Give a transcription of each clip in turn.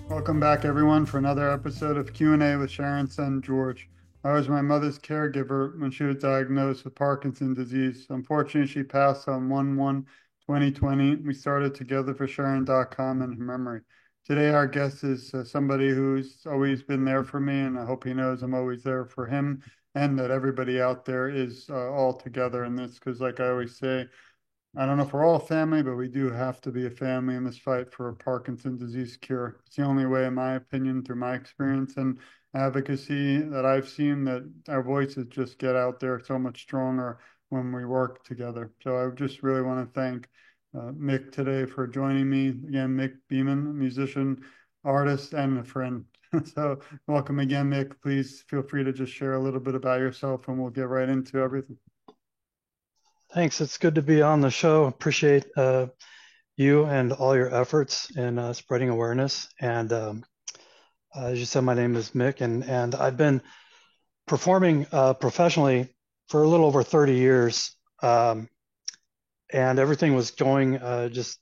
Welcome back, everyone, for another episode of Q&A with Sharon's son, George. I was my mother's caregiver when she was diagnosed with Parkinson's disease. Unfortunately, she passed on 1/1/2020. We started Together for Sharon.com in her memory. Today, our guest is somebody who's always been there for me, and I hope he knows I'm always there for him and that everybody out there is all together in this, because like I always say, I don't know if we're all family, but we do have to be a family in this fight for Parkinson's disease cure. It's the only way, in my opinion, through my experience and advocacy that I've seen, that our voices just get out there so much stronger when we work together. So I just really want to thank Mick today for joining me. Again, Mick Beeman, musician, artist, and a friend. So welcome again, Mick. Please feel free to just share a little bit about yourself and we'll get right into everything. Thanks. It's good to be on the show. Appreciate you and all your efforts in spreading awareness. And as you said, my name is Mick, and I've been performing professionally for a little over 30 years. And everything was going just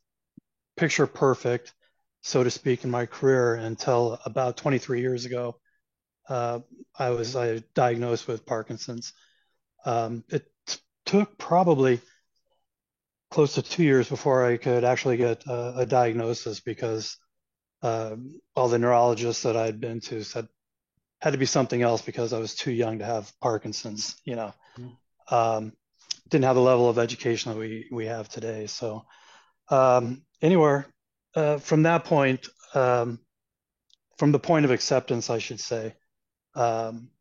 picture perfect, so to speak, in my career until about 23 years ago. Uh, I diagnosed with Parkinson's. It took probably close to 2 years before I could actually get a diagnosis because all the neurologists that I'd been to said had to be something else because I was too young to have Parkinson's. Um, didn't have the level of education that we have today. So anywhere from that point, from the point of acceptance, I should say, um,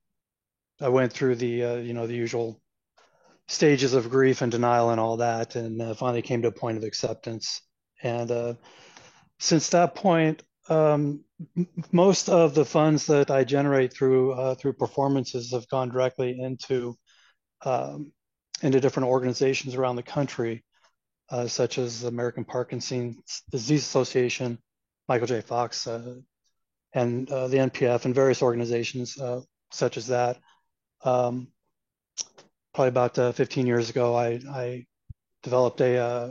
I went through the usual stages of grief and denial and all that, and finally came to a point of acceptance. And since that point, most of the funds that I generate through performances have gone directly um, into different organizations around the country, such as the American Parkinson's Disease Association, Michael J. Fox, and the NPF, and various organizations such as that. Um, Probably about 15 years ago, I developed a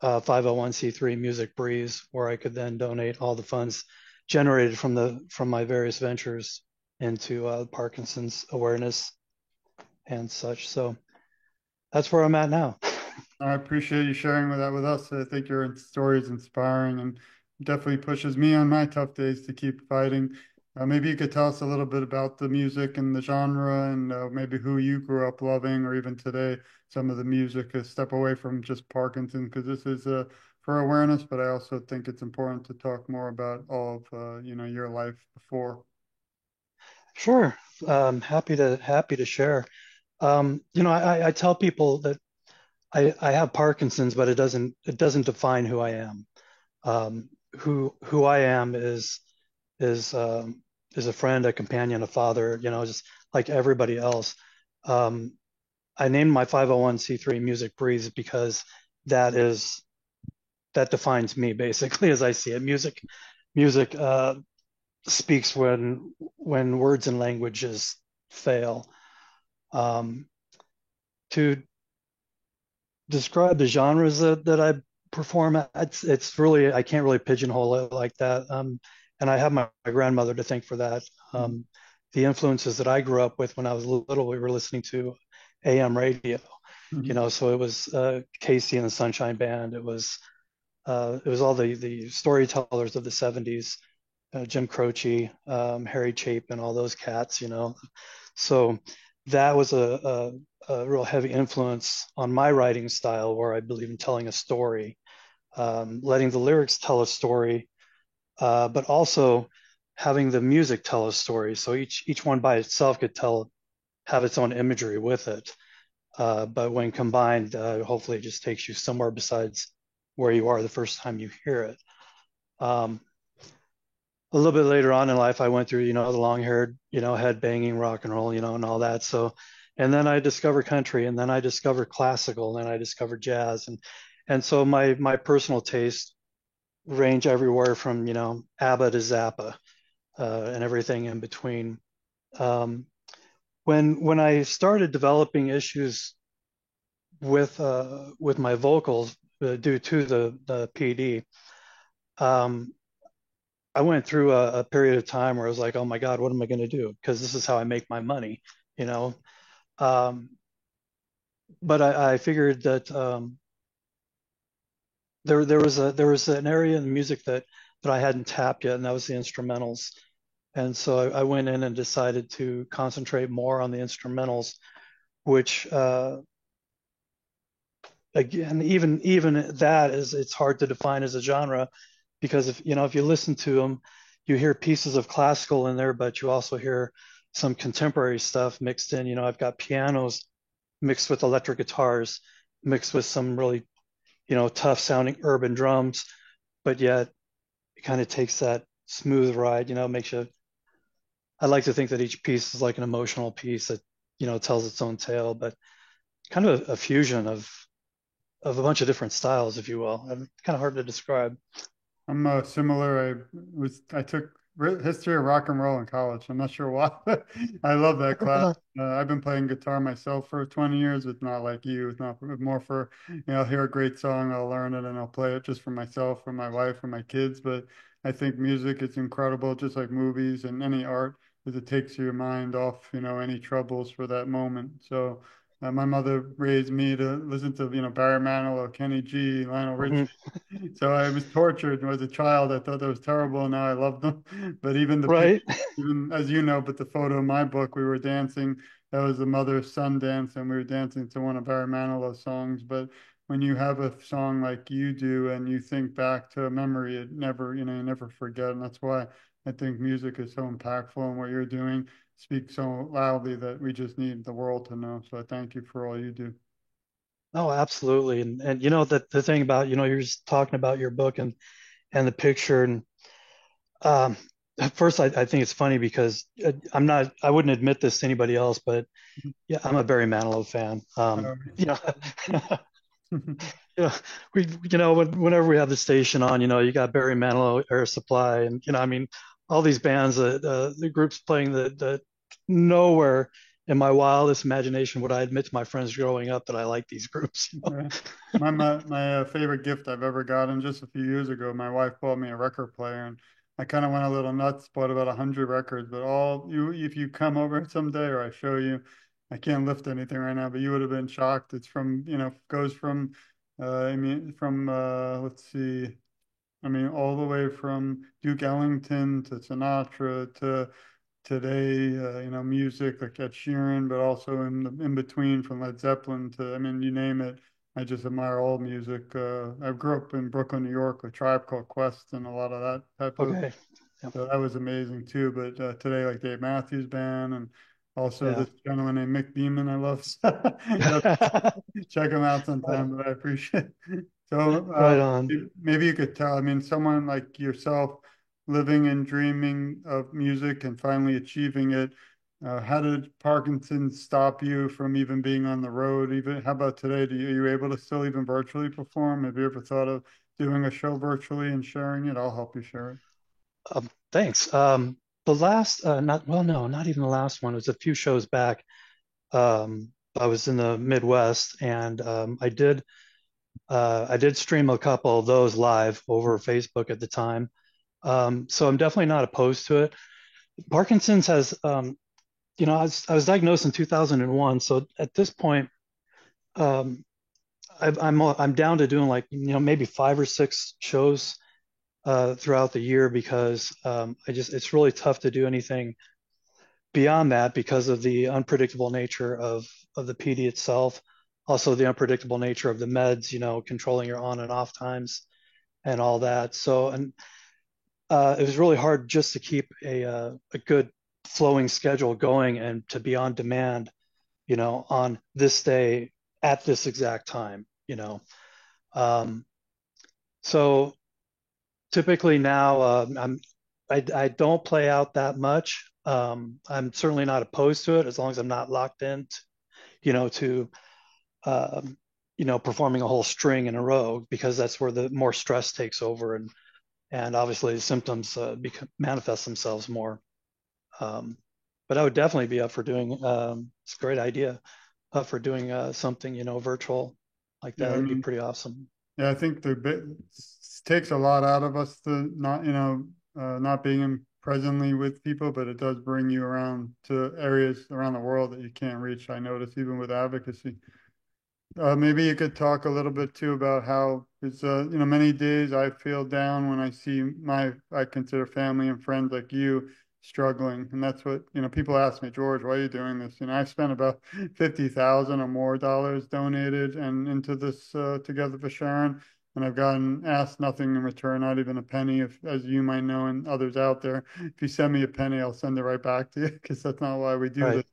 501c3 Music Breeze, where I could then donate all the funds generated from my various ventures into Parkinson's awareness and such. So that's where I'm at now. I appreciate you sharing that with us. I think your story is inspiring and definitely pushes me on my tough days to keep fighting. Maybe you could tell us a little bit about the music and the genre and maybe who you grew up loving, or even today, some of the music, a step away from just Parkinson, because this is for awareness, but I also think it's important to talk more about all of your life before. Sure, happy to share. I tell people that I have Parkinson's, but it doesn't define who I am. Who I am is is a friend, a companion, a father. Just like everybody else. Um, I named my 501c3 Music Breeze because that is that defines me basically as I see it. Music speaks when words and languages fail. Um, to describe the genres that I perform, it's really I can't really pigeonhole it like that. And I have my grandmother to thank for that. Um, the influences that I grew up with when I was little, we were listening to AM radio. Mhm. So it was Casey and the Sunshine Band. It was all the storytellers of the '70s, Jim Croce, Harry Chapin, all those cats. So that was a real heavy influence on my writing style, where I believe in telling a story, letting the lyrics tell a story, but also having the music tell a story. So each one by itself could have its own imagery with it. But when combined, hopefully it just takes you somewhere besides where you are the first time you hear it. Um, a little bit later on in life, I went through, the long-haired, head banging rock and roll, and all that. So, and then I discovered country, and then I discovered classical, and then I discovered jazz, and so my personal taste range everywhere from, ABBA to Zappa, and everything in between. Um, when I started developing issues with my vocals due to the PD, um, I went through a period of time where I was like, oh my God, what am I going to do? Because this is how I make my money, you know. Um, but I figured that there was an area in music that I hadn't tapped yet, and that was the instrumentals. And so I went in and decided to concentrate more on the instrumentals, which again, even that is it's hard to define as a genre because if you listen to them, you hear pieces of classical in there, but you also hear some contemporary stuff mixed in. I've got pianos mixed with electric guitars, mixed with some really tough sounding urban drums, but yet it kind of takes that smooth ride. Makes you. I like to think that each piece is like an emotional piece that tells its own tale, but kind of a fusion of a bunch of different styles, if you will. And kind of hard to describe. I'm similar. I took history of rock and roll in college. I'm not sure why. I love that class. I've been playing guitar myself for 20 years. It's not like you. It's not more for, I'll hear a great song, I'll learn it, and I'll play it just for myself, for my wife, for my kids. But I think music is incredible, just like movies and any art, because it takes your mind off, any troubles for that moment. So my mother raised me to listen to, Barry Manilow, Kenny G, Lionel Richie. Mhm. So I was tortured as a child. I thought that was terrible, and now I love them. But even the picture, Right. even as you know, but the photo in my book, we were dancing. That was the mother-son dance, and we were dancing to one of Barry Manilow's songs. But when you have a song like you do, and you think back to a memory, it never, you never forget. And that's why I think music is so impactful, and what you're doing speaks so loudly that we just need the world to know. So I thank you for all you do. Oh, absolutely. And that the thing about, you're just talking about your book and the picture and um at first I think it's funny because I wouldn't admit this to anybody else, but yeah, I'm a Barry Manilow fan. You know, you know, whenever we have the station on, you got Barry Manilow, Air Supply, and I mean, all these bands that the groups playing that nowhere in my wildest imagination would I admit to my friends growing up that I like these groups. Right. My favorite gift I've ever gotten just a few years ago, my wife bought me a record player, and I kind of went a little nuts, bought about 100 records. But all you, if you come over someday or I show you, I can't lift anything right now, but you would have been shocked. It's from, goes from, I mean, from let's see, I mean, all the way from Duke Ellington to Sinatra to today, music like Ed Sheeran, but also in between from Led Zeppelin to, I mean, you name it. I just admire all music. I grew up in Brooklyn, New York, with Tribe Called Quest and a lot of that type of. Okay. Yeah. So that was amazing too. But today, like Dave Matthews Band and also Yeah. this gentleman named Mick Beaman, I love. You have to check him out sometime, but I appreciate it. So Right on. maybe you could tell, I mean, someone like yourself living and dreaming of music and finally achieving it. How did Parkinson's stop you from even being on the road? Even how about today? Are you able to still even virtually perform? Have you ever thought of doing a show virtually and sharing it? I'll help you share it. Thanks. The last, not well, no, not even the last one. It was a few shows back. I was in the Midwest, and I did stream a couple of those live over Facebook at the time. So I'm definitely not opposed to it. Parkinson's has, I was diagnosed in 2001. So at this point, um, I'm down to doing like maybe 5 or 6 shows throughout the year because it's really tough to do anything beyond that because of the unpredictable nature of the PD itself, also the unpredictable nature of the meds, controlling your on and off times and all that. So, and it was really hard just to keep a good flowing schedule going and to be on demand, on this day at this exact time. Um, so typically now I don't play out that much. I'm certainly not opposed to it as long as I'm not locked in, to um, performing a whole string in a row because that's where the more stress takes over and obviously the symptoms manifest themselves more. Um, but I would definitely be up for doing. It's a great idea, up for doing something virtual like that. Yeah, I That'd be mean, pretty awesome. yeah, I think takes a lot out of us to not, not being presently with people, but it does bring you around to areas around the world that you can't reach. I notice even with advocacy. Maybe you could talk a little bit too about how it's many days I feel down when I see I consider family and friends like you struggling, and that's what people ask me, George, why are you doing this? I've spent about 50,000 or more dollars donated and into this Together for Sharon, and I've gotten asked nothing in return, not even a penny. If, as you might know, and others out there, if you send me a penny, I'll send it right back to you because that's not why we do Right. this.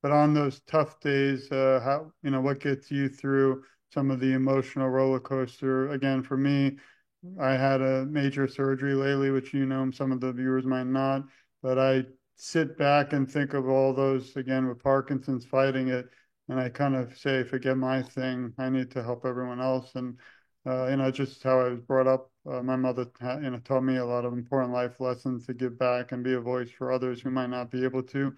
But on those tough days, how what gets you through some of the emotional roller coaster? Again, for me, I had a major surgery lately, which some of the viewers might not, but I sit back and think of all those again with Parkinson's fighting it, and I kind of say, forget my thing. I need to help everyone else, and just how I was brought up. My mother, taught me a lot of important life lessons to give back and be a voice for others who might not be able to.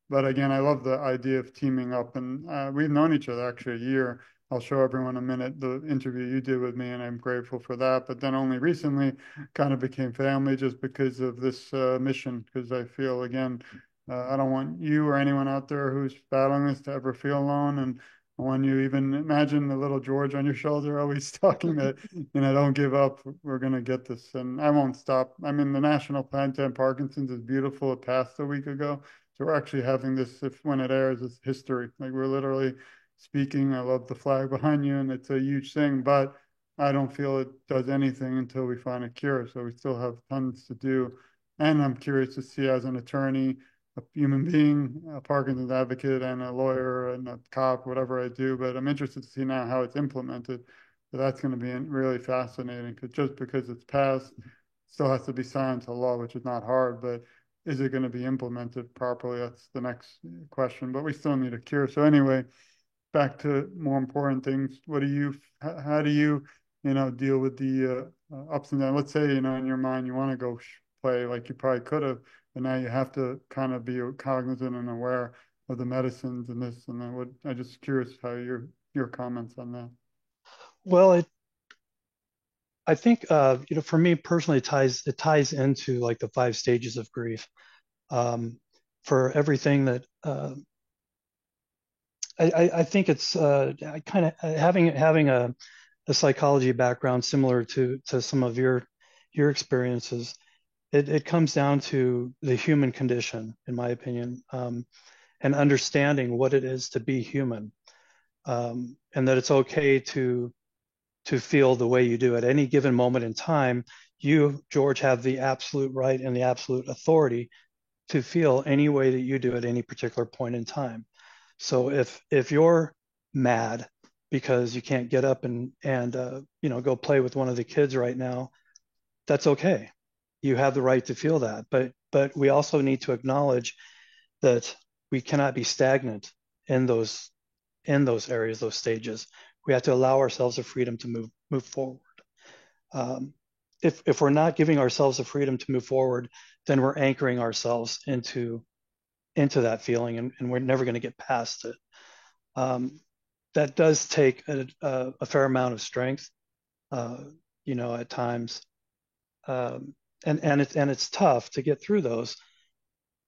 But again, I love the idea of teaming up, and we've known each other actually a year. I'll show everyone a minute the interview you did with me, and I'm grateful for that. But then only recently, kind of became family just because of this mission. Because I feel again, I don't want you or anyone out there who's battling this to ever feel alone, and I want you even imagine the little George on your shoulder always talking that don't give up. We're gonna get this, and I won't stop. I mean, the National Plan to End Parkinson's is beautiful. It passed a week ago. So we're actually having this, if when it airs, it's history. Like we're literally speaking. I love the flag behind you, and it's a huge thing. But I don't feel it does anything until we find a cure. So we still have tons to do. And I'm curious to see, as an attorney, a human being, a Parkinson's advocate, and a lawyer and a cop, whatever I do. But I'm interested to see now how it's implemented. So that's going to be really fascinating because just because it's passed, still has to be signed to law, which is not hard, but is it going to be implemented properly? That's the next question, but we still need a cure. So anyway, back to more important things. What do you, how do you, deal with the ups and downs? Let's say, in your mind, you want to go play like you probably could have, but now you have to kind of be cognizant and aware of the medicines and this and that. What, I'm just curious how your comments on that. Well, I think for me personally, it ties into like the five stages of grief. Um, for everything that I think it's kind of having a psychology background similar to some of your experiences. It comes down to the human condition, in my opinion, and understanding what it is to be human, and that it's okay to feel the way you do at any given moment in time. You, George, have the absolute right and the absolute authority to feel any way that you do at any particular point in time. So if you're mad because you can't get up and go play with one of the kids right now, that's okay. You have the right to feel that, but we also need to acknowledge that we cannot be stagnant in those areas, those stages. We have to allow ourselves the freedom to move forward. Um, if we're not giving ourselves the freedom to move forward, then we're anchoring ourselves into that feeling, and we're never going to get past it. Um, that does take a fair amount of strength, uh, at times, um, and it's tough to get through those.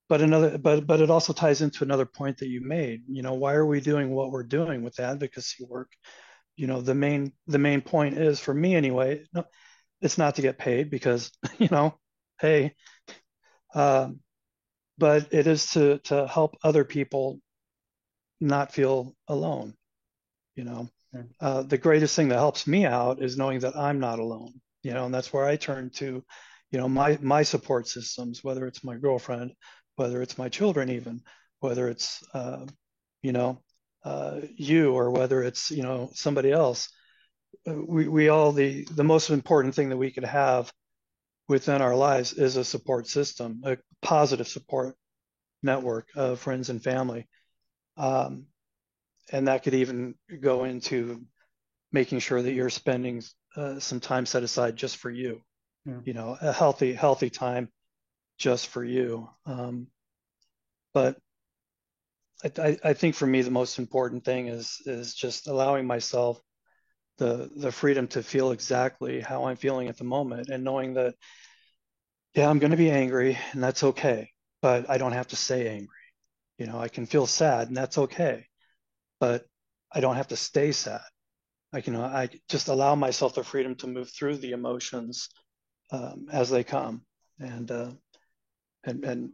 But it also ties into another point that you made. Why are we doing what we're doing with advocacy work? The main point is, for me anyway, no, it's not to get paid because hey, um, but it is to help other people not feel alone. you know Yeah. the greatest thing that helps me out is knowing that I'm not alone, and that's where I turn to, my support systems, whether it's my girlfriend, whether it's my children, even whether it's you know you, or whether it's somebody else. We all, the most important thing that we could have within our lives is a support system, a positive support network of friends and family. um, and that could even go into making sure that you're spending some time set aside just for you, Yeah. a healthy time just for you. But I think for me, the most important thing is just allowing myself the freedom to feel exactly how I'm feeling at the moment, and knowing that Yeah, I'm going to be angry, and that's okay. But I don't have to stay angry. I can feel sad, and that's okay. But I don't have to stay sad. I just allow myself the freedom to move through the emotions as they come, and and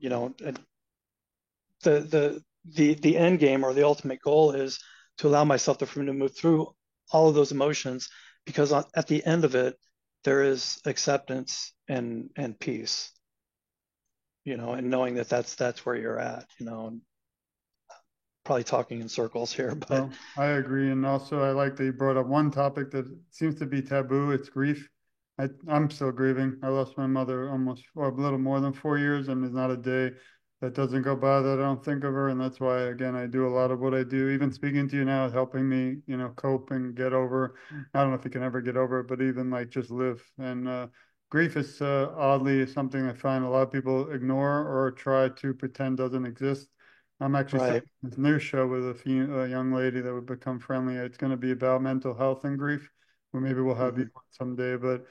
the end game or the ultimate goal is to allow myself the freedom to move through all of those emotions, because at the end of it, there is acceptance and peace. And knowing that that's where you're at. Probably talking in circles here, but Well, I agree. And also, I like that you brought up one topic that seems to be taboo. It's grief. I'm still grieving. I lost my mother almost, or a little more than 4 years, and there's not a day that doesn't go by that I don't think of her. And that's why, again, I do a lot of what I do. Even speaking to you now is helping me, cope and get over. I don't know if you can ever get over it, but even like just live. And grief is oddly something I find a lot of people ignore or try to pretend doesn't exist. I'm actually right, starting this new show with a young lady that would become friendly. It's going to be about mental health and grief, or maybe we'll have you hmm on someday. But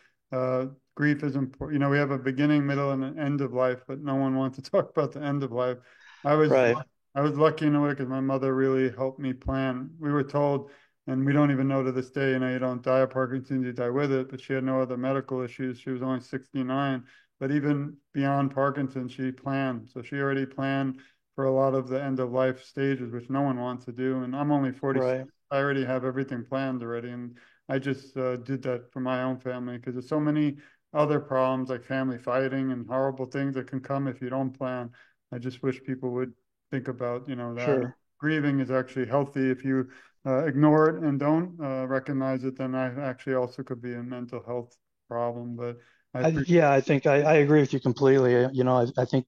grief is important. We have a beginning, middle, and an end of life, but no one wants to talk about the end of life. I was right, I was lucky in a way because my mother really helped me plan. We were told, and we don't even know to this day, you don't die of Parkinson's, you die with it. But she had no other medical issues. She was only 69. But even beyond Parkinson's, she planned. So she already planned for a lot of the end of life stages, which no one wants to do. And I'm only 46. right, I already have everything planned already. And I just did that for my own family because there's so many other problems like family fighting and horrible things that can come if you don't plan. I just wish people would think about, that. sure. Grieving is actually healthy if you ignore it and don't recognize it, then I actually also could be a mental health problem. But I appreciate Yeah, I think I agree with you completely. I think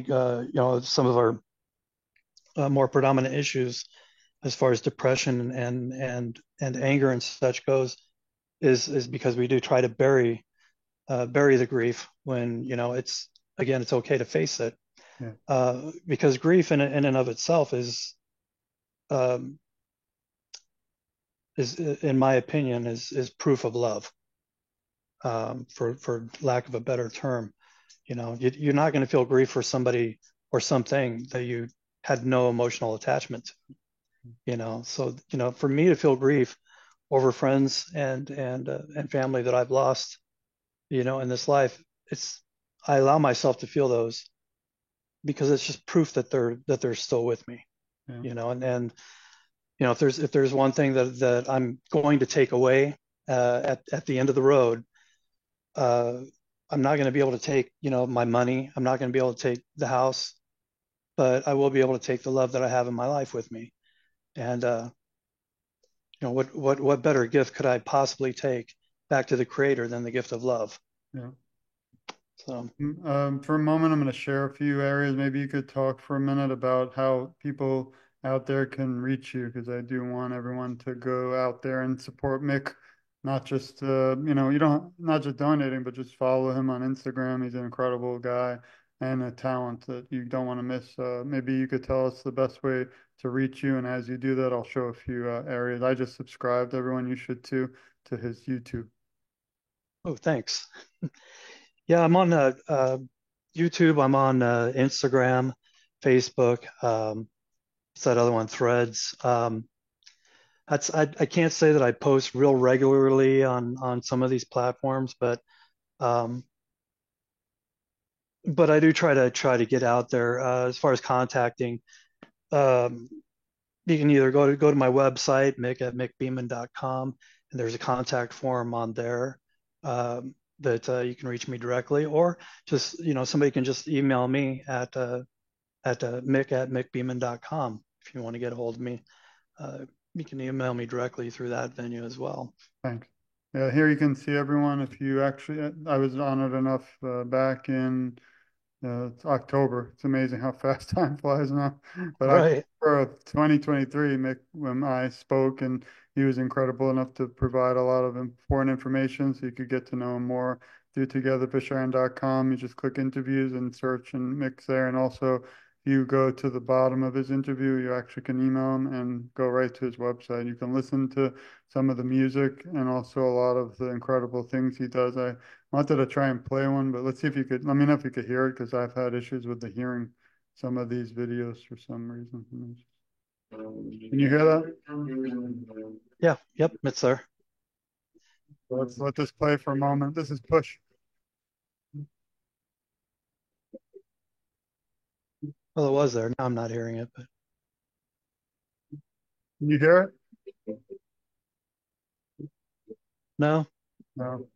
some of our more predominant issues as far as depression and anger and such goes is because we do try to bury the grief when it's, again, it's okay to face it, yeah, because grief in and of itself um, is, in my opinion, is proof of love, for lack of a better term. You're not going to feel grief for somebody or something that you had no emotional attachment to. So for me to feel grief over friends and family that I've lost, in this life, it's I allow myself to feel those because it's just proof that they're still with me. yeah, And if there's one thing that I'm going to take away at the end of the road, uh, I'm not going to be able to take my money. I'm not going to be able to take the house, but I will be able to take the love that I have in my life with me. And what better gift could I possibly take back to the Creator than the gift of love? yeah. So For a moment, I'm going to share a few areas. Maybe you could talk for a minute about how people out there can reach you, because I do want everyone to go out there and support Mick, not just you don't not just donating, but just follow him on Instagram. He's an incredible guy and a talent that you don't want to miss. Maybe you could tell us the best way to reach you, and as you do that, I'll show a few areas. I just subscribed. Everyone, you should too, to his YouTube. oh, thanks. Yeah, I'm on YouTube. I'm on Instagram, Facebook. What's that other one? Threads. I can't say that I post real regularly on some of these platforms, um, but I do try to get out there. As far as contacting, um, you can either go to my website, mick at mickbeeman.com, and there's a contact form on there, that you can reach me directly, or just somebody can just email me at mick at mickbeeman.com if you want to get a hold of me. Uh, you can email me directly through that venue as well. Thanks. Yeah, here you can see everyone. If you actually, I was honored enough back in it's October. It's amazing how fast time flies now. But Right. October of 2023, Mick, when I spoke, and he was incredible enough to provide a lot of important information so you could get to know him more through togetherforsharon.com. You just click interviews and search and Mick's there. And also if you go to the bottom of his interview, you actually can email him and go right to his website. You can listen to some of the music and also a lot of the incredible things he does. I wanted to try and play one, but let's see if you could, let me know if you could hear it because I've had issues with the hearing some of these videos for some reason. Can you hear that? Yeah, yep, it's there. Let's let this play for a moment. This is Push. Well, it was there. Now I'm not hearing it, but Can you hear no. it? No.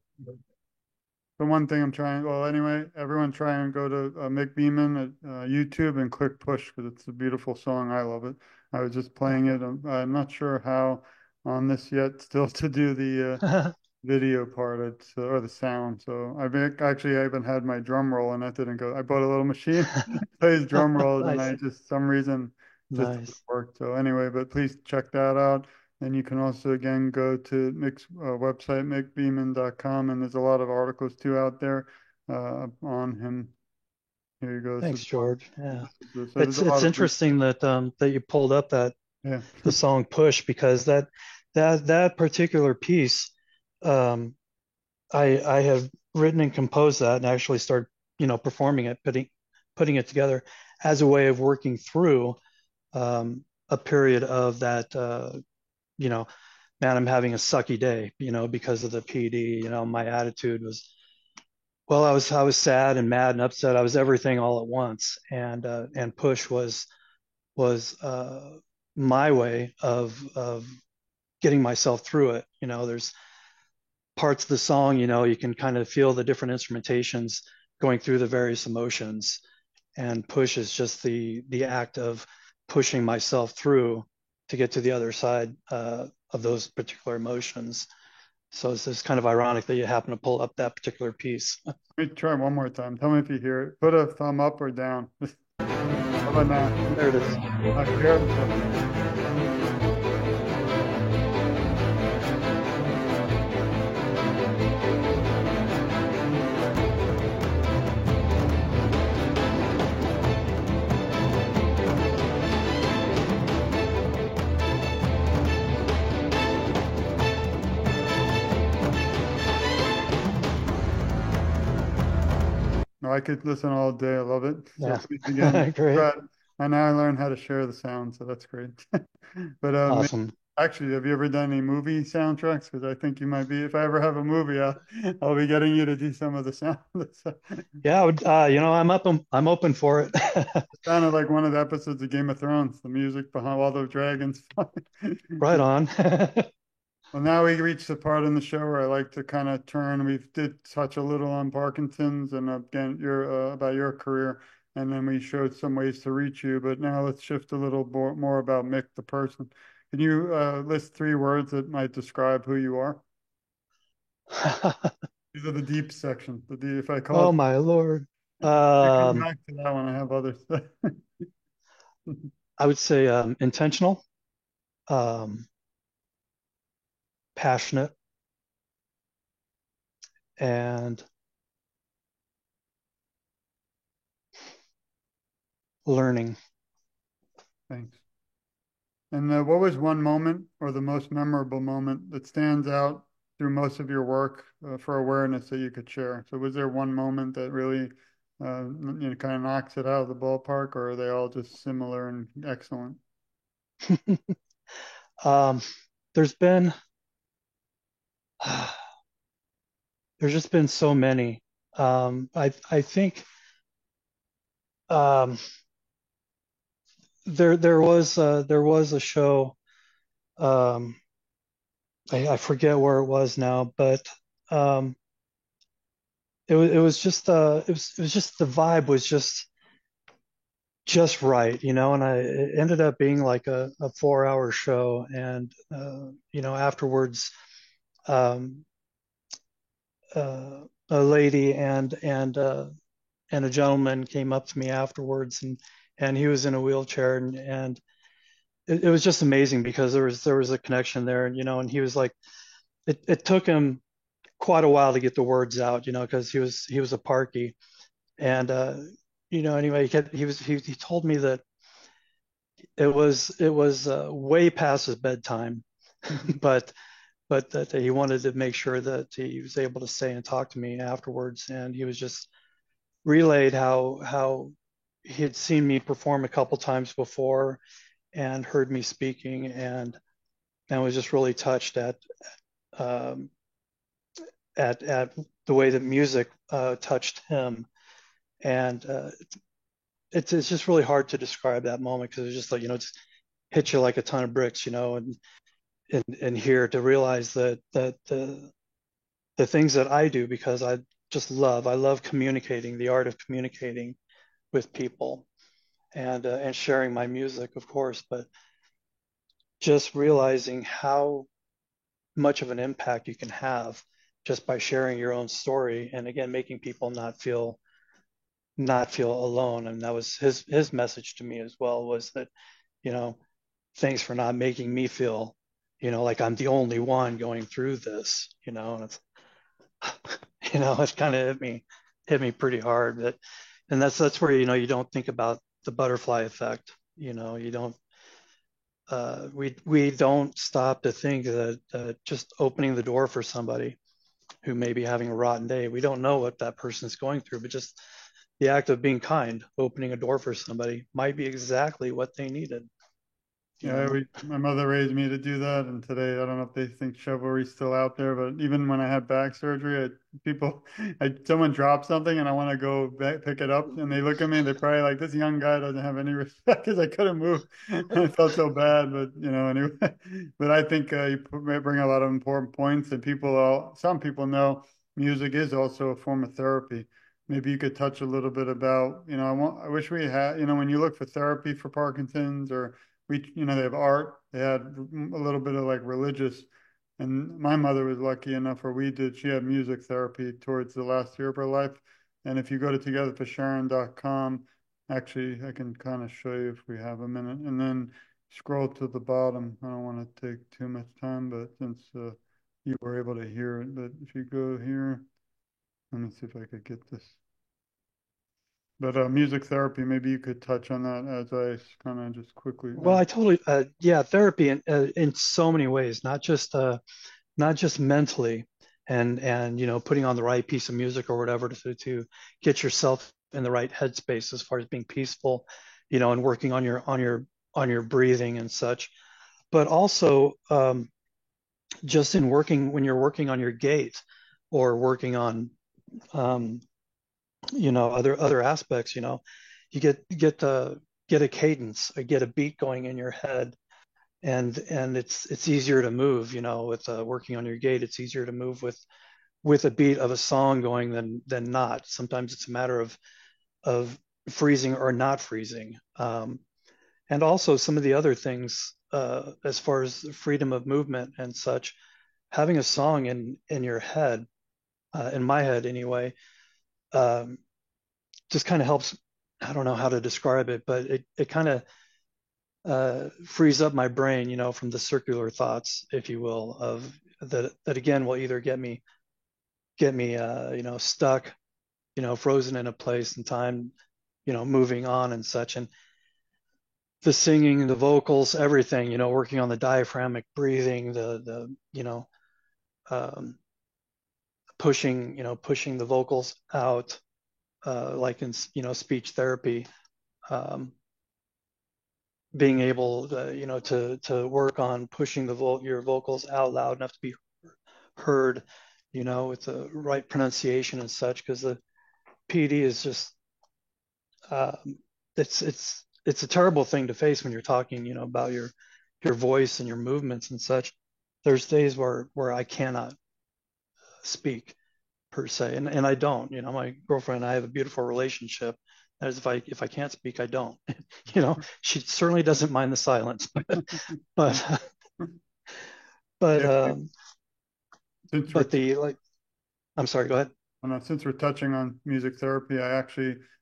The one thing I'm trying, well, anyway, everyone try and go to Mick Beaman at YouTube and click Push because it's a beautiful song. I love it. I was just playing it. I'm not sure how on this yet, still to do the video part or the sound. So actually I even had my drum roll and that didn't go. I bought a little machine plays drum rolls and Nice, I just some reason just didn't nice. work. So anyway, but please check that out. And you can also again go to Mick's website, mickbeeman.com, and there's a lot of articles too out there on him. Here you go. This is Thanks, George. Yeah, so there's a lot it's of interesting that that you pulled up yeah. the song "Push" because that particular piece, um, I have written and composed that and actually started performing it, putting it together as a way of working through a period of that you know man, I'm having a sucky day, because of the PD. My attitude was, well, I was sad and mad and upset. I was everything all at once, and Push was my way of getting myself through it. There's parts of the song, you can kind of feel the different instrumentations going through the various emotions, and Push is just the act of pushing myself through to get to the other side of those particular emotions. So it's just kind of ironic that you happen to pull up that particular piece. Let me try one more time. Tell me if you hear it. Put a thumb up or down. How about now? There it is. Hear it? No, I could listen all day. I love it. So Yeah. please again, Great. but and now I learned how to share the sound, so that's great. But Awesome. actually, have you ever done any movie soundtracks? Because I think you might be. If I ever have a movie, I'll be getting you to do some of the sound. It Yeah, I'm open for it. sounded like one of the episodes of Game of Thrones. The music behind all the dragons. Right on. Well, now we reached the part in the show where I like to kind of turn. We did touch a little on Parkinson's and again your about your career, and then we showed some ways to reach you. But now let's shift a little more about Mick the person. Can you list three words that might describe who you are? These are the deep section. The deep, if I call Oh it, my Lord. I come Um, back to that when I have other stuff. I would say intentional, um, passionate, and learning. Thanks. And what was one moment or the most memorable moment that stands out through most of your work for awareness that you could share? So, was there one moment that really, kind of knocks it out of the ballpark, or are they all just similar and excellent? um, there's been there's just been so many. I think um, there was a show. Um, I forget where it was now, but um, it was just it was just the vibe was just right, and it ended up being like a 4 hour show, and afterwards, um, a lady and a gentleman came up to me afterwards, and he was in a wheelchair, and it was just amazing because there was a connection there, and he was like, it took him quite a while to get the words out, because he was a parky, and anyway, he told me that it was way past his bedtime, but that he wanted to make sure that he was able to stay and talk to me afterwards. And he was just relayed how he had seen me perform a couple times before and heard me speaking, and was just really touched um, at the way that music touched him. And it's just really hard to describe that moment because it's just like just hit you like a ton of bricks, and here to realize that the things that I do because I love communicating, the art of communicating with people and sharing my music, of course, but just realizing how much of an impact you can have just by sharing your own story, and again making people not feel alone. And that was his message to me as well, was that you know thanks for not making me feel like I'm the only one going through this. And it's kind of hit me pretty hard. And that's where you don't think about the butterfly effect. You don't we don't stop to think that just opening the door for somebody who may be having a rotten day, we don't know what that person's going through, but just the act of being kind, opening a door for somebody, might be exactly what they needed. you Yeah, know my mother raised me to do that, and today I don't know if they think chivalry's still out there, but even when I had back surgery, someone dropped something and I want to go back, pick it up, and they look at me and they're probably like, "This young guy doesn't have any respect," because I couldn't move. I felt so bad, but anyway. But I think bring a lot of important points, and some people know music is also a form of therapy. Maybe you could touch a little bit about, I wish we had, when you look for therapy for Parkinson's or they have art. They had a little bit of like religious. And my mother was lucky enough, or we did, she had music therapy towards the last year of her life. And if you go to togetherforsharon.com, actually, I can kind of show you if we have a minute. And then scroll to the bottom. I don't want to take too much time, but since you were able to hear it, but if you go here, let me see if I could get this. But music therapy, maybe you could touch on that as I kind of just quickly. well, I totally yeah, therapy in so many ways, not just mentally, and putting on the right piece of music or whatever to get yourself in the right headspace as far as being peaceful, and working on your breathing and such. But also, just in working when you're working on your gait or working on um, other aspects, you get a cadence, get a beat going in your head, and it's easier to move, with working on your gait. It's easier to move with a beat of a song going than not. Sometimes it's a matter of freezing or not freezing. And also some of the other things, as far as freedom of movement and such, having a song in your head, in my head anyway, um, just kind of helps. I don't know how to describe it, but it kind of frees up my brain, from the circular thoughts, if you will, of that again will either get me stuck, frozen in a place and time, moving on and such. And the singing, the vocals, everything, working on the diaphragmatic breathing, the um, pushing the vocals out, like in speech therapy, um, being able to work on pushing your vocals out loud enough to be heard, with the right pronunciation and such, because the PD is just um, it's a terrible thing to face when you're talking, about your voice and your movements and such. There's days where I cannot speak per se, and I don't. My girlfriend and I have a beautiful relationship. As if I can't speak, I don't. She certainly doesn't mind the silence, but but Yeah, um, since we're but the like. I'm sorry. Go ahead. since we're touching on music therapy, I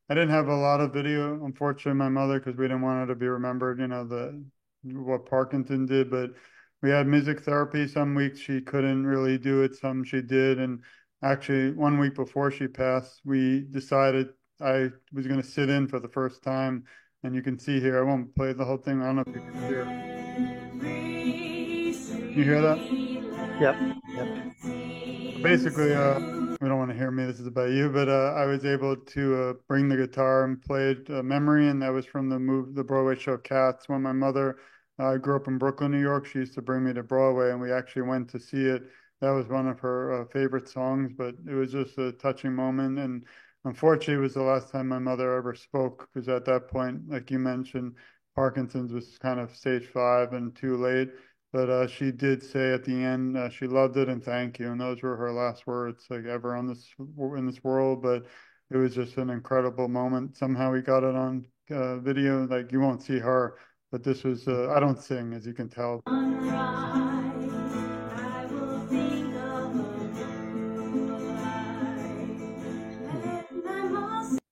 didn't have a lot of video, unfortunately, my mother, because we didn't want her to be remembered, the what Parkinson did, but we had music therapy. Some weeks she couldn't really do it, some she did. And actually one week before she passed, we decided I was going to sit in for the first time, and you can see here. I won't play the whole thing. I don't know if you can hear. Can you hear that? Yep. Yep. Basically, we don't want to hear me. This is about you, but I was able to bring the guitar and played "Memory," and that was from the Broadway show Cats. When my mother grew up in Brooklyn, New York, she used to bring me to Broadway, and we actually went to see it. That was one of her favorite songs, but it was just a touching moment. And unfortunately, it was the last time my mother ever spoke, because at that point, like you mentioned, Parkinson's was kind of stage 5 and too late. But she did say at the end she loved it and thank you, and those were her last words like ever on this in this world. But it was just an incredible moment. Somehow we got it on video. Like you won't see her, but this was I don't sing as you can tell. Mhm.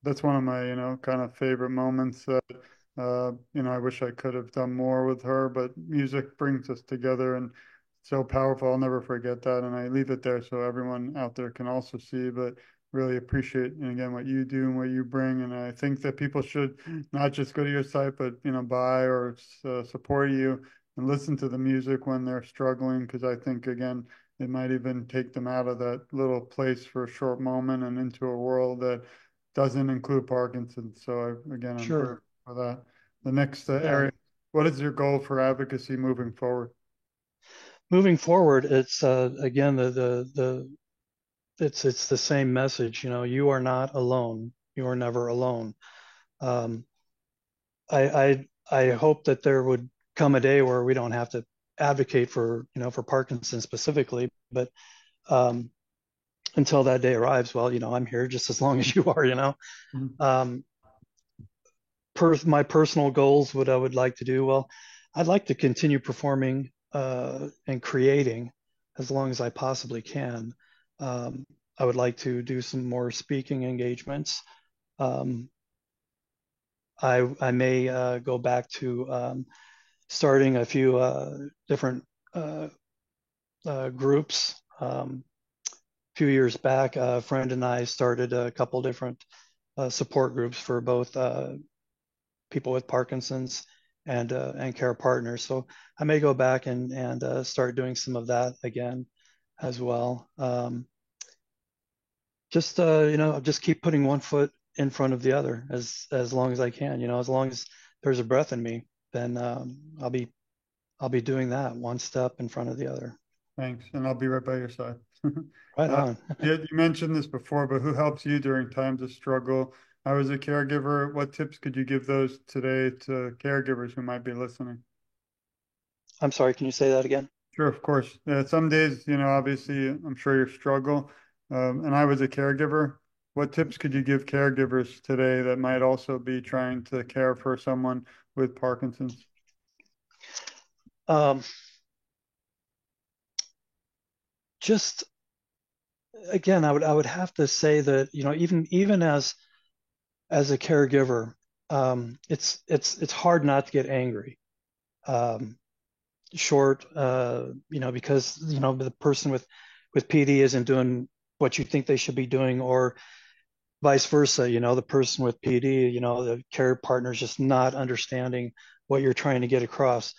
That's one of my, kind of favorite moments that, I wish I could have done more with her, but music brings us together and so powerful. I'll never forget that. And I leave it there so everyone out there can also see, but really appreciate, and again, what you do and what you bring. And I think that people should not just go to your site, but, buy or support you and listen to the music when they're struggling. Cause I think, again, it might even take them out of that little place for a short moment and into a world that doesn't include Parkinson's. So again, I'm Sure. grateful for that. The next Yeah. area, what is your goal for advocacy moving forward? Moving forward, it's again the it's the same message. You are not alone. You are never alone. Um, I hope that there would come a day where we don't have to advocate for Parkinson's specifically, but um, until that day arrives, well, I'm here just as long as you are. Mhm. Um, my personal goals, what I would like to do, well, I'd like to continue performing and creating as long as I possibly can. Um, I would like to do some more speaking engagements. Um, I may go back to starting a few different uh, groups. A few years back, a friend and I started a couple different support groups for both people with Parkinson's and care partners. So I may go back and start doing some of that again as well. Just keep putting one foot in front of the other as long as I can. As long as there's a breath in me, then I'll be doing that one step in front of the other. Thanks, and I'll be right by your side. Right Uh, on. you mentioned this before, but who helps you during times of struggle? I was a caregiver. What tips could you give those today to caregivers who might be listening? I'm sorry, can you say that again? Sure, of course. Some days, obviously, I'm sure you struggle. And I was a caregiver. What tips could you give caregivers today that might also be trying to care for someone with Parkinson's? Um, just again, I would have to say that even as a caregiver, it's hard not to get angry. Um, Short, because the person with PD isn't doing what you think they should be doing, or vice versa. The person with PD, the care partner is just not understanding what you're trying to get across.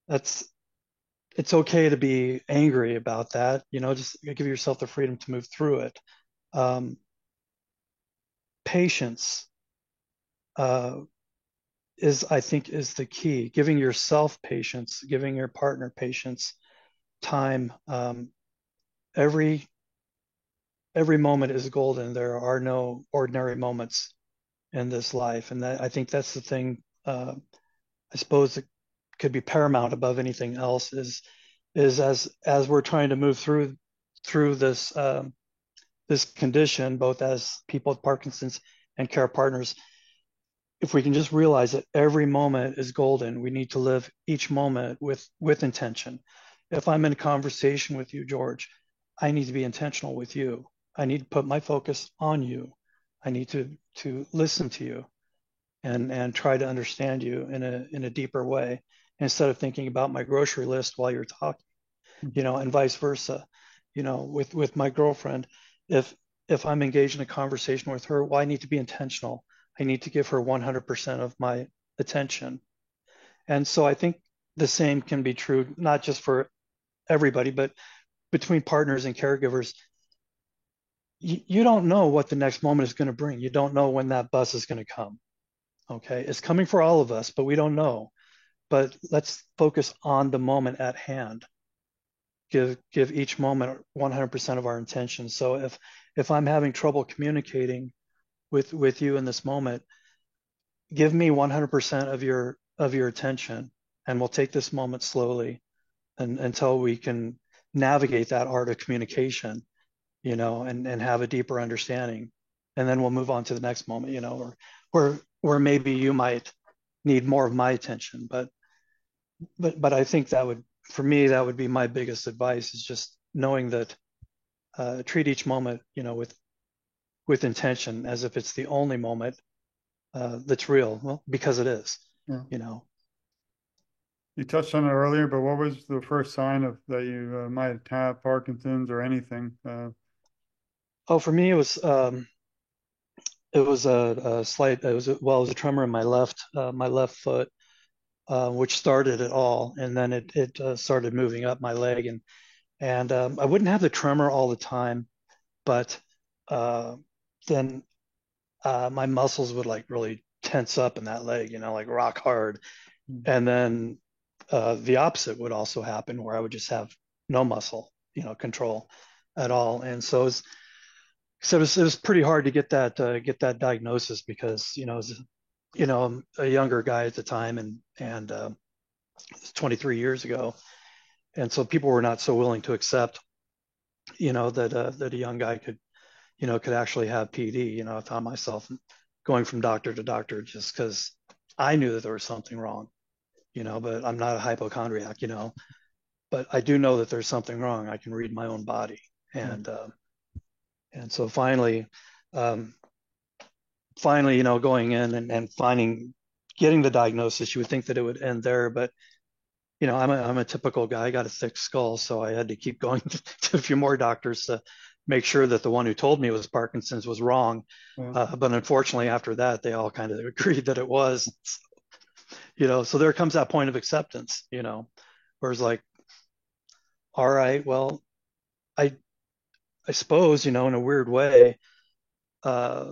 That's It's okay to be angry about that. Just give yourself the freedom to move through it. Um, Patience uh, I think, is the key. Giving yourself patience, giving your partner patience, time. Every every moment is golden. There are no ordinary moments in this life, and I think that's the thing. I suppose that could be paramount above anything else is as we're trying to move through this condition, both as people with Parkinson's and care partners. If we can just realize that every moment is golden, we need to live each moment with intention. If I'm in a conversation with you, George, I need to be intentional with you. I need to put my focus on you. I need to listen to you and try to understand you in a deeper way instead of thinking about my grocery list while you're talking, and vice versa. With my girlfriend, if if I'm engaged in a conversation with her, well, I need to be intentional. I need to give her 100% of my attention. And so I think the same can be true, not just for everybody, but between partners and caregivers. You don't know what the next moment is going to bring. You don't know when that bus is going to come. Okay. It's coming for all of us, but we don't know. But let's focus on the moment at hand. Give each moment 100% of our intention. So if I'm having trouble communicating with you in this moment, give me 100% of your attention, and we'll take this moment slowly and until we can navigate that art of communication, and have a deeper understanding. And then we'll move on to the next moment, or where maybe you might need more of my attention. But I think that would, for me, that would be my biggest advice, is just knowing that, treat each moment, with intention, as if it's the only moment that's real. Well, because it is, Yeah. you know. You touched on it earlier, but what was the first sign of that you might have Parkinson's or anything? Oh, for me, it was a slight, it was a tremor in my left foot, which started it all, and then it started moving up my leg, and I wouldn't have the tremor all the time, but uh, then my muscles would like really tense up in that leg, like rock hard. And then the opposite would also happen, where I would just have no muscle, control at all. And it was pretty hard to get that diagnosis, because I'm a younger guy at the time, and it's 23 years ago, and so people were not so willing to accept, that a young guy could actually have PD. I found myself going from doctor to doctor just because I knew that there was something wrong, but I'm not a hypochondriac, but I do know that there's something wrong. I can read my own body. And so um, finally, going in and getting the diagnosis, you would think that it would end there, but I'm a typical guy. I got a thick skull, so I had to keep going to a few more doctors to make sure that the one who told me it was Parkinson's was wrong. Yeah. But unfortunately, after that, they all kind of agreed that it was. So there comes that point of acceptance. Where it's like, all right, well, I I suppose, in a weird way, uh,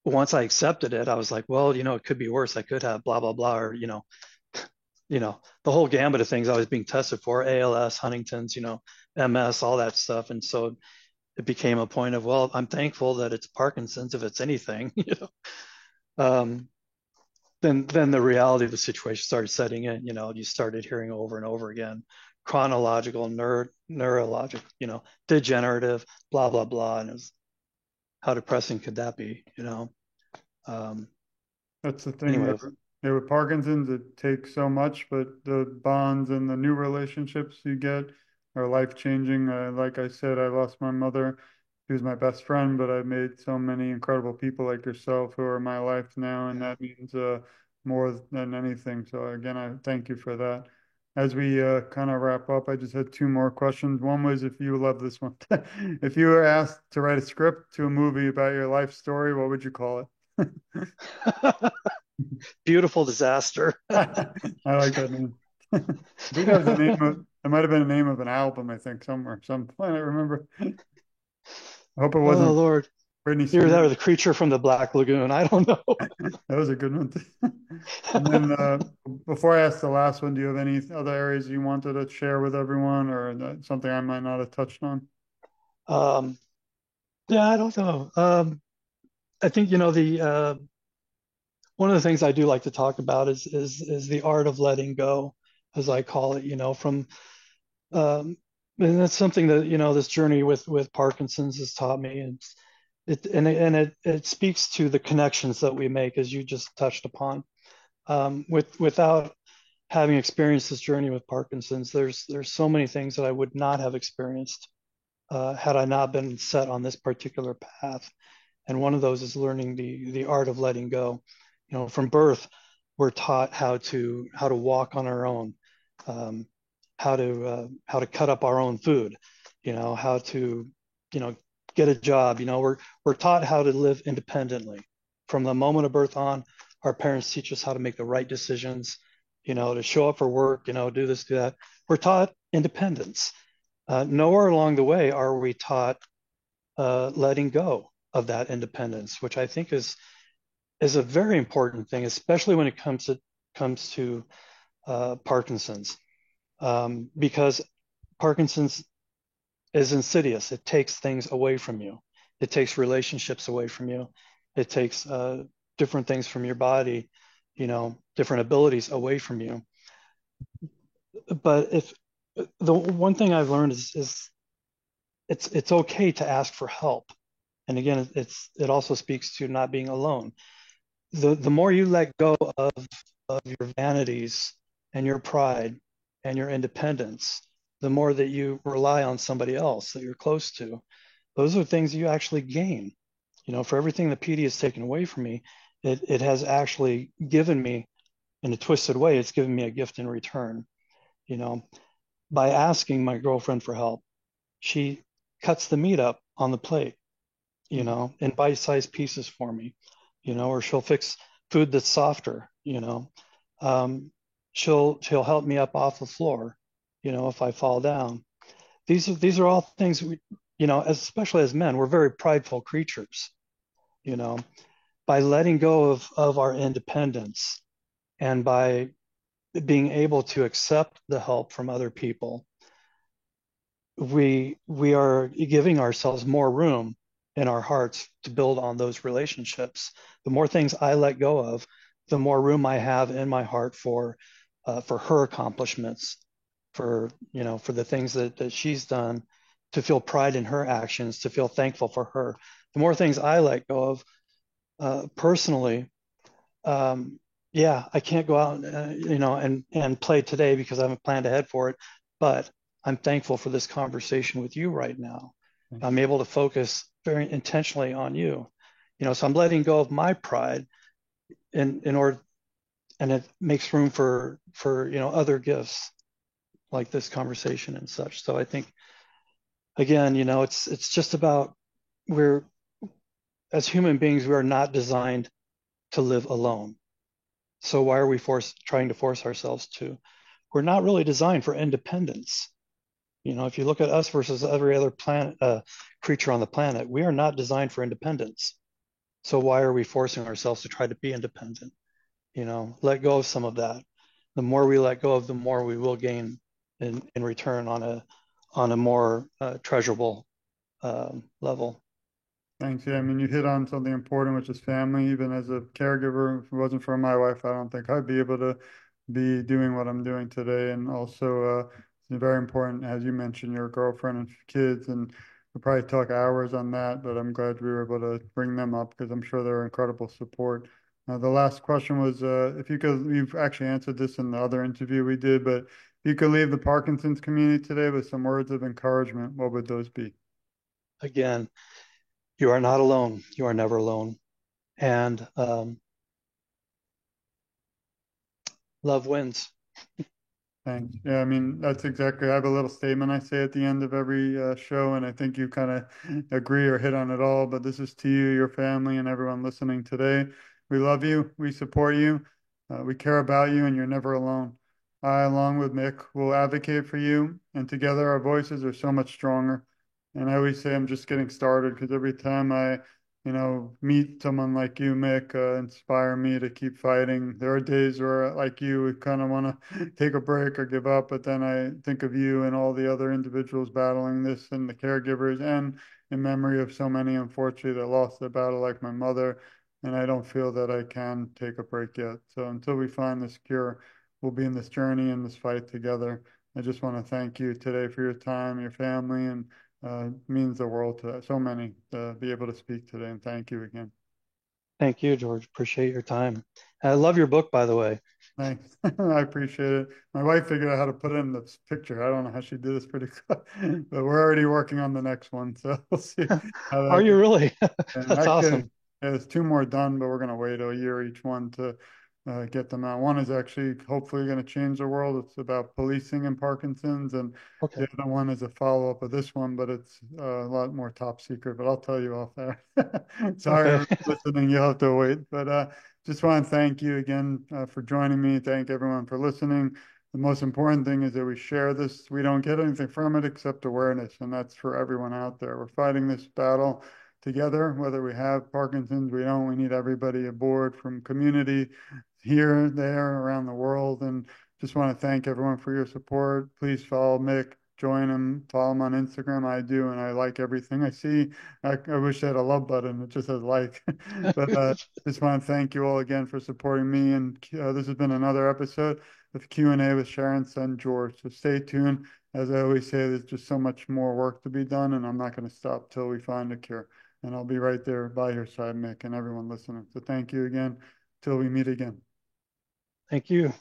once I accepted it, I was like, well, it could be worse. I could have blah blah blah, or the whole gambit of things I was being tested for: ALS, Huntington's, MS, all that stuff. And so it became a point of, well, I'm thankful that it's Parkinson's, if it's anything. Um, then the reality of the situation started setting in. You started hearing over and over again: chronological, neurological, degenerative, blah blah blah. And it was, how depressing could that be? Um, That's the thing. anyway. Yeah, with Parkinson's, it takes so much, but the bonds and the new relationships you get are life-changing. Like I said, I lost my mother. She was my best friend, but I've made so many incredible people like yourself who are in my life now, and that means more than anything. So again, I thank you for that. As we kind of wrap up, I just had two more questions. One was, if you love this one, if you were asked to write a script to a movie about your life story, what would you call it? Beautiful disaster. I like that name. I think that was the name of, it might have been the name of an album, I think, somewhere, some point I remember. I hope it Oh wasn't Lord, Britney either that or Spears. the creature from the Black Lagoon. I don't know. That was a good one. And then before I ask the last one, do you have any other areas you wanted to share with everyone, or something I might not have touched on? um, yeah, I don't know. I think the one of the things I do like to talk about is the art of letting go, as I call it. From and that's something that this journey with Parkinson's has taught me, and it speaks to the connections that we make, as you just touched upon. Without having experienced this journey with Parkinson's, there's so many things that I would not have experienced had I not been set on this particular path. And one of those is learning the art of letting go. From birth, we're taught how to walk on our own, um, how to cut up our own food, how to, you know, get a job. We're taught how to live independently from the moment of birth on. Our parents teach us how to make the right decisions, to show up for work, do this, do that. We're taught independence. Nowhere along the way are we taught letting go of that independence, which I think is a very important thing, especially when it comes to Parkinson's, because Parkinson's is insidious. It takes things away from you. It takes relationships away from you. It takes different things from your body, different abilities away from you. But if the one thing I've learned is it's okay to ask for help. And again, it also speaks to not being alone. The more you let go of your vanities and your pride and your independence, the more that you rely on somebody else that you're close to. Those are things you actually gain. For everything that PD has taken away from me, it has actually given me, in a twisted way, it's given me a gift in return. You know, by asking my girlfriend for help, she cuts the meat up on the plate, in bite-sized pieces for me, or she'll fix food that's softer, um, she'll help me up off the floor, if I fall down. These are all things we, especially as men, we're very prideful creatures, you know, by letting go of our independence and by being able to accept the help from other people, we are giving ourselves more room in our hearts to build on those relationships. The more things I let go of, the more room I have in my heart for her accomplishments, for the things that she's done, to feel pride in her actions, to feel thankful for her. The more things I let go of personally, yeah, I can't go out, and play today because I haven't planned ahead for it. But I'm thankful for this conversation with you right now. I'm able to focus very intentionally on you. So I'm letting go of my pride in order, and it makes room for other gifts like this conversation and such. So I think again, it's just about, we're, as human beings, we are not designed to live alone. So why are we trying to force ourselves to? We're not really designed for independence. If you look at us versus every other creature on the planet, we are not designed for independence. So why are we forcing ourselves to try to be independent? Let go of some of that. The more we let go of, the more we will gain in return on a more treasurable level. Thanks. Yeah, I mean, you hit on something important, which is family. Even as a caregiver, if it wasn't for my wife, I don't think I'd be able to be doing what I'm doing today. And also, it's very important, as you mentioned, your girlfriend and kids, and we'll probably talk hours on that, but I'm glad we were able to bring them up because I'm sure they're incredible support. The last question was, if you could, you've actually answered this in the other interview we did, but if you could leave the Parkinson's community today with some words of encouragement, what would those be? Again, you are not alone. You are never alone. And love wins. Thanks. Yeah, I mean, that's exactly, I have a little statement I say at the end of every show, and I think you kind of agree or hit on it all. But this is to you, your family, and everyone listening today. We love you. We support you. We care about you, and you're never alone. I, along with Mick, will advocate for you, and together our voices are so much stronger. And I always say I'm just getting started because every time I meet someone like you, Mick, inspire me to keep fighting. There are days where, like you, we kind of want to take a break or give up, but then I think of you and all the other individuals battling this and the caregivers, and in memory of so many, unfortunately, that lost their battle, like my mother. And I don't feel that I can take a break yet. So until we find this cure, we'll be in this journey and this fight together. I just want to thank you today for your time, your family, and means the world to so many to be able to speak today. And thank you again. Thank you, George. Appreciate your time. I love your book, by the way. Thanks. I appreciate it. My wife figured out how to put it in this picture. I don't know how she did this pretty good, but we're already working on the next one. So we'll see how Are that you goes. really? And That's actually, awesome. there's two more done, but we're going to wait a year each one to get them out. One is actually hopefully going to change the world. It's about policing and Parkinson's, and Okay. the other one is a follow-up of this one, but it's a lot more top secret. But I'll tell you off there. Sorry, Okay. everyone listening. You'll have to wait. But just want to thank you again for joining me. Thank everyone for listening. The most important thing is that we share this. We don't get anything from it except awareness, and that's for everyone out there. We're fighting this battle together, whether we have Parkinson's, we don't. We need everybody aboard from community here, there, around the world. And just want to thank everyone for your support. Please follow Mick, join him, follow him on Instagram. I do, and I like everything I see. I wish I had a love button. It just says like. But just want to thank you all again for supporting me. And this has been another episode of Q&A with Sharon's son, George. So stay tuned. As I always say, there's just so much more work to be done, and I'm not going to stop till we find a cure. And I'll be right there by your side, Mick, and everyone listening. So thank you again. Till we meet again. Thank you.